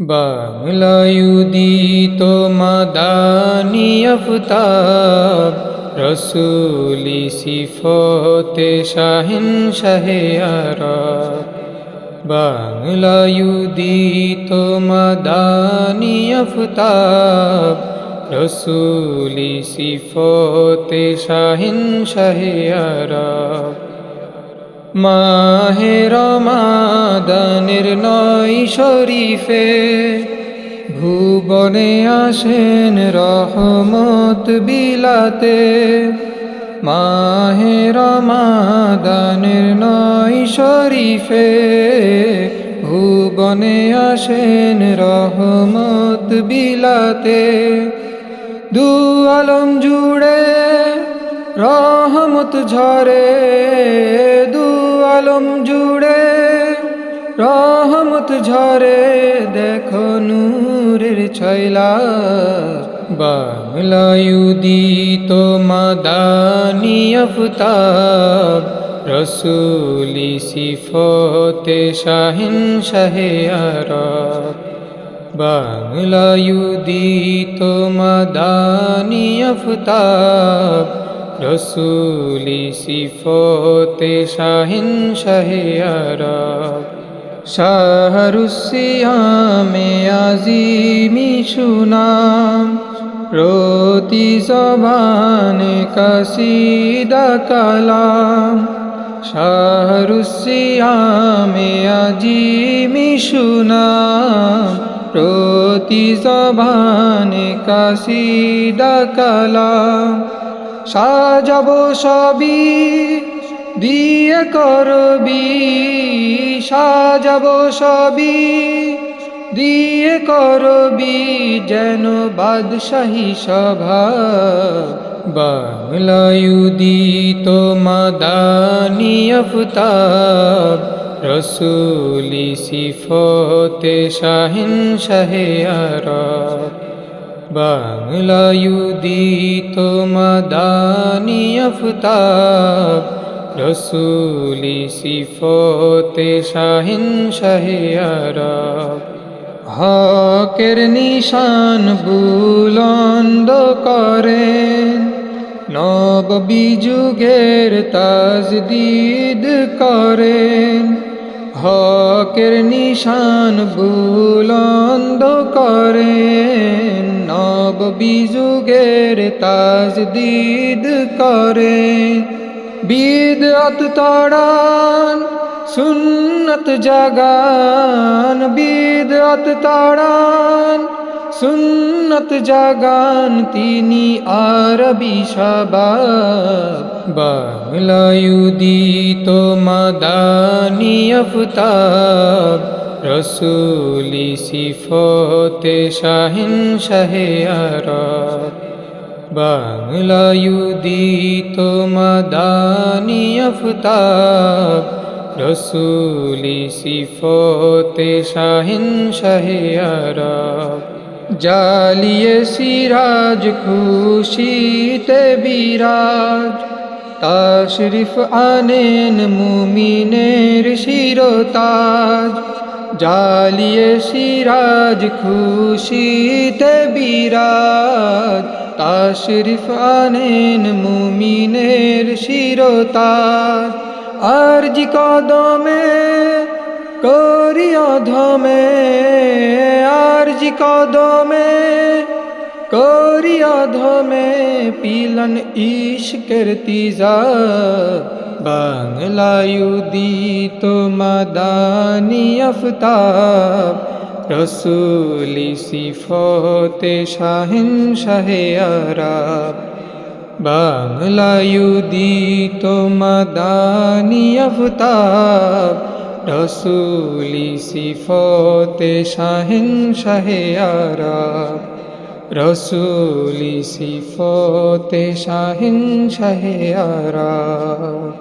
বাংলায়ুদিত মাদানি আফতাব রসুলি সিফতে শাহিন শাহে আরব। বাংলায়ুদিত মাদানি আফতাব রসুলি সিফতে শাহিন শাহে আরব। মাহে রমাদানের ৯ শরীফে ভুবনে আসেন রহমত বিলাতে। মাহে রমাদানের ৯ শরীফে ভুবনে আসেন রহমত বিলাতে। দু আলম জুড়ে রহমত ঝরে, দু আলম জুড়ে রহমত ঝরে, দেখো নূরের ছয়লা। বাংলায়ুদিত মাদানি আফতাব রসুলি সিফতে শাহিন শাহে আরব। বাংলায়ুদিত মাদানি আফতাব রসুলি সিফতে শাহিন শাহে আরব। শাহরুসিয়ামে আজিমি সুনাম, প্রতি জবানে কাসিদা কালাম। শাহরুসিয়ামে আজিমি সুনাম, প্রতি জবানে কাসিদা কালাম। সাজাবো সবই দিয়ে করবি, সাজাবো সবই দিয়ে করবি, যেন বাদশাহী সভা। বাংলায়ুদিত মাদানি আফতাব রসুলি সিফতে শাহিন শাহে আরব। বাংলায়ুদিত মাদানি আফতাব রসুলি সিফতে শাহিন শাহে আরব। হকের নিশান বুলন্দ করেন, নববী যুগের তাজদীদ করেন। হকের নিশান বুলন্দ করেন, নববী যুগের তাজদীদ করেন। বিদআত তাড়ান, সুন্নত জাগান, বিদআত তাড়ান, সুন্নত জাগান, তিনি আরবি শাবাব। বাংলায়ুদিত মাদানি আফতাব রসুলি সিফতে শাহিন শাহে আরব। বাংলায়ুদিত মাদানি আফতাব রসুলি সিফতে শাহিন শাহে আরব। জালিয়ে সিরাজ খুশিতে বিরাজ, তাশরিফ আনেন মুমিনের শিরতাজ। জালিয়ে সিরাজ খুশিতে বিরাজ, তাশরিফ আনেন মুমিনের শিরতাজ। আরজি কদমে করি অধমে, আরজি কদমে করি অধমে, পিলন ইশকের তিজাব। বাংলায়ুদিত মাদানি আফতাব রসুলি সিফতে শাহিন শাহে আরব। বাংলায়ুদিত মাদানি আফতাব রসুলি সিফতে শাহিন শাহে আরব। রসুলি সিফতে শাহিন শাহে আরব।